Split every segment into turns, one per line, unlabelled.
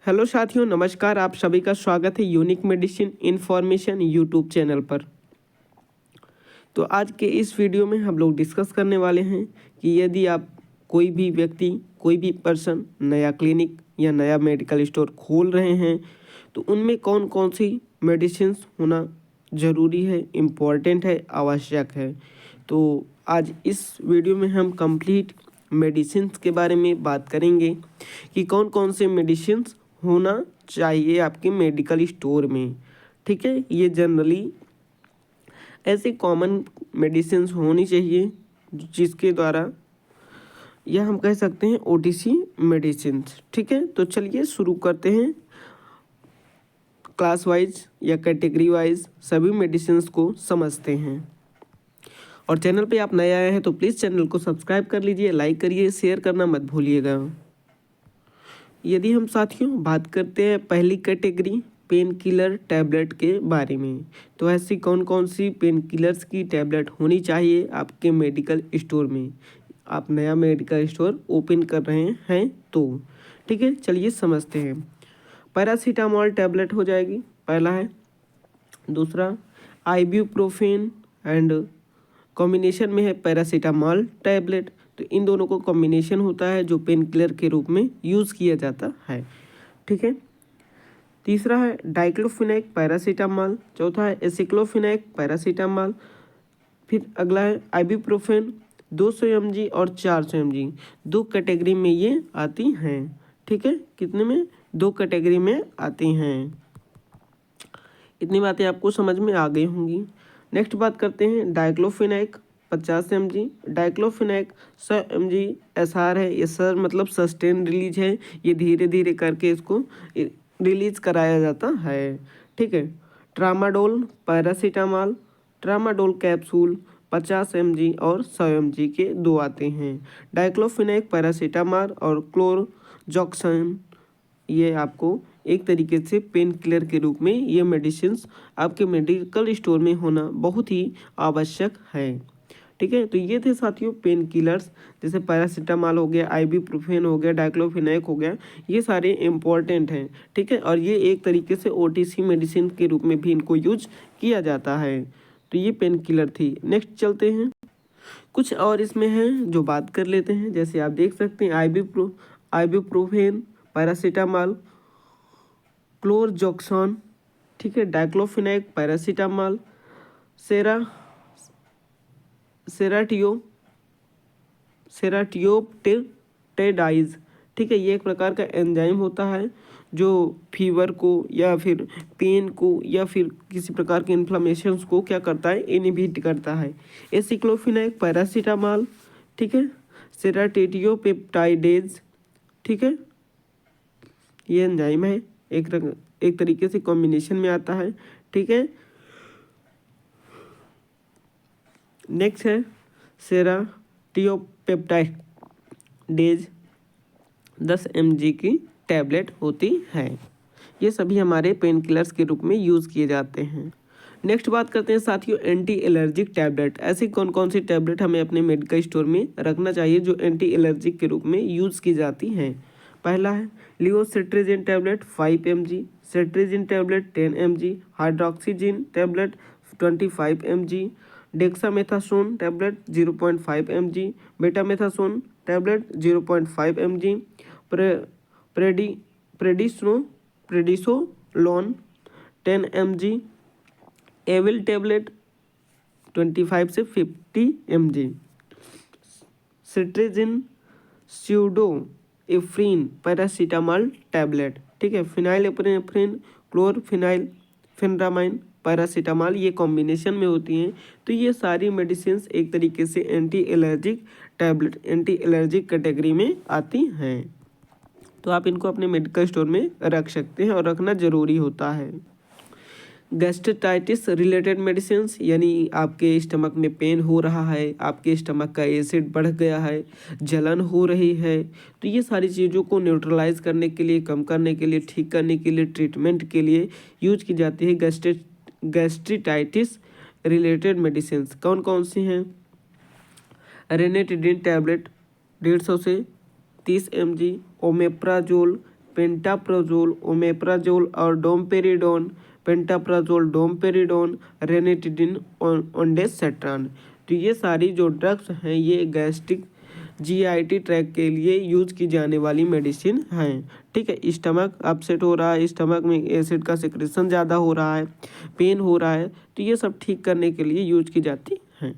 Hello साथियों, नमस्कार। आप सभी का स्वागत है unique medicine information YouTube channel पर। तो आज के इस वीडियो में हम लोग डिस्कस करने वाले हैं कि यदि आप कोई भी व्यक्ति, कोई भी पर्सन नया क्लिनिक या नया मेडिकल स्टोर खोल रहे हैं तो उनमें कौन कौन सी मेडिसिन्स होना ज़रूरी है, इम्पॉर्टेंट है, आवश्यक है। तो आज इस वीडियो में हम कंप्लीट मेडिसिन्स के बारे में बात करेंगे कि कौन कौन से मेडिसिन्स होना चाहिए आपके मेडिकल स्टोर में। ठीक है, ये जनरली ऐसे कॉमन मेडिसिन्स होनी चाहिए जिसके द्वारा या हम कह सकते हैं ओटीसी मेडिसिन्स। ठीक है, तो चलिए शुरू करते हैं। क्लास वाइज या कैटेगरी वाइज सभी मेडिसिन्स को समझते हैं। और चैनल पे आप नए आए हैं तो प्लीज़ चैनल को सब्सक्राइब कर लीजिए, लाइक करिए, शेयर करना मत भूलिएगा। यदि हम साथियों बात करते हैं पहली कैटेगरी पेन किलर टैबलेट के बारे में, तो ऐसी कौन कौन सी पेन किलर्स की टैबलेट होनी चाहिए आपके मेडिकल स्टोर में। आप नया मेडिकल स्टोर ओपन कर रहे हैं तो ठीक है, चलिए समझते हैं। पैरासीटामॉल टैबलेट हो जाएगी, पहला है। दूसरा आइब्यूप्रोफेन एंड कॉम्बिनेशन में है पैरासीटामॉल टैबलेट, तो इन दोनों को कॉम्बिनेशन होता है जो पेन किलर के रूप में यूज़ किया जाता है। ठीक है, तीसरा है डाइक्लोफिनेक पैरासीटामॉल, चौथा है एसिक्लोफिनेक पैरासीटामॉल, फिर अगला है आइब्यूप्रोफेन 200 mg और 400 mg, दो कैटेगरी में ये आती हैं। ठीक है, कितने में? दो कैटेगरी में आती हैं। इतनी बातें आपको समझ में आ गई होंगी। नेक्स्ट बात करते हैं diclofenac 50 mg। Diclofenac 100 mg SR है। ये सर मतलब सस्टेन रिलीज है, ये धीरे धीरे करके इसको रिलीज कराया जाता है। ठीक है, tramadol paracetamol, tramadol capsule 50 mg और 100 mg के दो आते हैं। डाइक्लोफिनेक पैरासीटामॉल और क्लोरजॉक्सन, ये आपको एक तरीके से पेन किलर के रूप में ये मेडिसिन्स आपके मेडिकल स्टोर में होना बहुत ही आवश्यक है। ठीक है, तो ये थे साथियों पेन किलर्स, जैसे पैरासीटामॉल हो गया, आइब्यूप्रोफेन हो गया, डाइक्लोफिनेक हो गया, ये सारे इम्पॉर्टेंट हैं। ठीक है, और ये एक तरीके से ओटीसी मेडिसिन के रूप में भी इनको यूज किया जाता है। तो ये पेन किलर थी। नेक्स्ट चलते हैं, कुछ और इसमें है जो बात कर लेते हैं। जैसे आप देख सकते हैं आइब्यूप्रोफेन पैरासीटामॉल, क्लोरजॉक्सन, ठीक है, डाइक्लोफिनेक पैरासीटामॉल, सेराटियोपेप्टाइड्स। ठीक है, ये एक प्रकार का एंजाइम होता है जो फीवर को या फिर पेन को या फिर किसी प्रकार के इन्फ्लेमेशंस को क्या करता है, इनहिबिट करता है। एसिक्लोफिनेक पैरासीटामॉल, ठीक है, सेराटियोपेप्टाइडेज, ठीक है, ये एंजाइम है, एक तरीके से कॉम्बिनेशन में आता है। ठीक है, नेक्स्ट है सेराटियोपेप्टाइडेज 10 mg की टैबलेट होती है। ये सभी हमारे पेन किलर्स के रूप में यूज़ किए जाते हैं। नेक्स्ट बात करते हैं साथियों एंटी एलर्जिक टैबलेट। ऐसी कौन कौन सी टैबलेट हमें अपने मेडिकल स्टोर में रखना चाहिए जो एंटी एलर्जिक के रूप में यूज़ की जाती हैं। पहला है levocetirizine tablet 5 mg, cetirizine tablet 10 mg, hydroxyzine tablet 25 mg, dexamethasone tablet 0.5 mg, betamethasone tablet 0.5 mg, prednisolone 10 mg, Avil tablet 25 से 50 mg, cetirizine pseudoephedrine paracetamol tablet, ठीक है, फिनाइलेप्रिनेफ्रिन, क्लोरफिनाइल फेनरामाइन पैरासीटामॉल, ये कॉम्बिनेशन में होती हैं। तो ये सारी मेडिसिन्स एक तरीके से anti allergic tablet, anti allergic category में आती हैं। तो आप इनको अपने मेडिकल स्टोर में रख सकते हैं और रखना ज़रूरी होता है। गैस्ट्राइटिस रिलेटेड मेडिसिन्स, यानी आपके स्टमक में पेन हो रहा है, आपके स्टमक का एसिड बढ़ गया है, जलन हो रही है, तो ये सारी चीज़ों को न्यूट्रलाइज करने के लिए, कम करने के लिए, ठीक करने के लिए, ट्रीटमेंट के लिए यूज की जाती है गैस्ट्राइटिस रिलेटेड मेडिसिन्स। कौन कौन सी हैं? रेनेटिडिन टैबलेट 150 से 30 mg, ओमेप्राजोल पेंटाप्राजोल, ओमेप्राजोल और डोमपेरिडोन, पेंटाप्राजोल, डोमपेरिडोन, रेनिटिडिन, ओंडेसेट्रान। तो ये सारी जो ड्रग्स हैं ये गैस्ट्रिक जीआईटी ट्रैक के लिए यूज की जाने वाली मेडिसिन हैं। ठीक है, स्टमक अपसेट हो रहा है, स्टमक में एसिड का सिक्रेशन ज़्यादा हो रहा है, पेन हो रहा है, तो ये सब ठीक करने के लिए यूज की जाती हैं।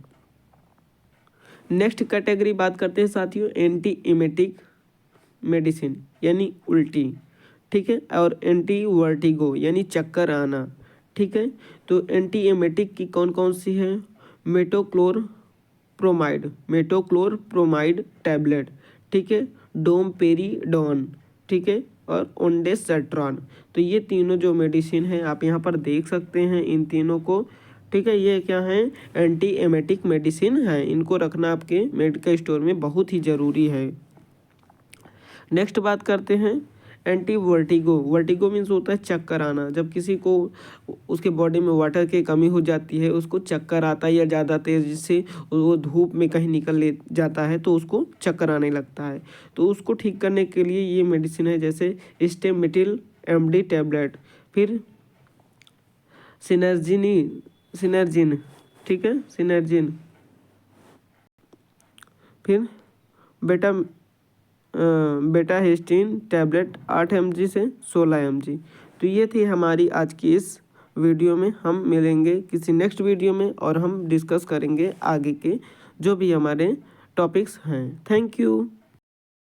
नेक्स्ट कैटेगरी बात करते हैं साथियों, एंटी इमेटिक मेडिसिन यानी उल्टी। ठीक है, और एंटी वर्टिगो यानी चक्कर आना। ठीक है, तो एंटी एमेटिक की कौन कौन सी है? मेटोक्लोरप्रोमाइड टैबलेट, ठीक है, डोमपेरिडोन, ठीक है, और ओंडेसेट्रान। तो ये तीनों जो मेडिसिन हैं आप यहाँ पर देख सकते हैं इन तीनों को। ठीक है, ये क्या है? एंटी एमेटिक मेडिसिन है, इनको रखना आपके मेडिकल स्टोर में बहुत ही ज़रूरी है। नेक्स्ट बात करते हैं एंटी वर्टिगो। वर्टिगो मीन्स होता है चक्कर आना। जब किसी को उसके बॉडी में वाटर की कमी हो जाती है, उसको चक्कर आता है या ज़्यादा तेज़ से वो धूप में कहीं निकल ले जाता है तो उसको चक्कर आने लगता है, तो उसको ठीक करने के लिए ये मेडिसिन है, जैसे स्टेमेटिल एमडी टैबलेट, फिर सिनर्जिन, ठीक है, सिनर्जिन, फिर बेटाहेस्टिन टैबलेट 8 mg से 16 mg। तो ये थी हमारी आज की इस वीडियो में। हम मिलेंगे किसी नेक्स्ट वीडियो में और हम डिस्कस करेंगे आगे के जो भी हमारे टॉपिक्स हैं। Thank you.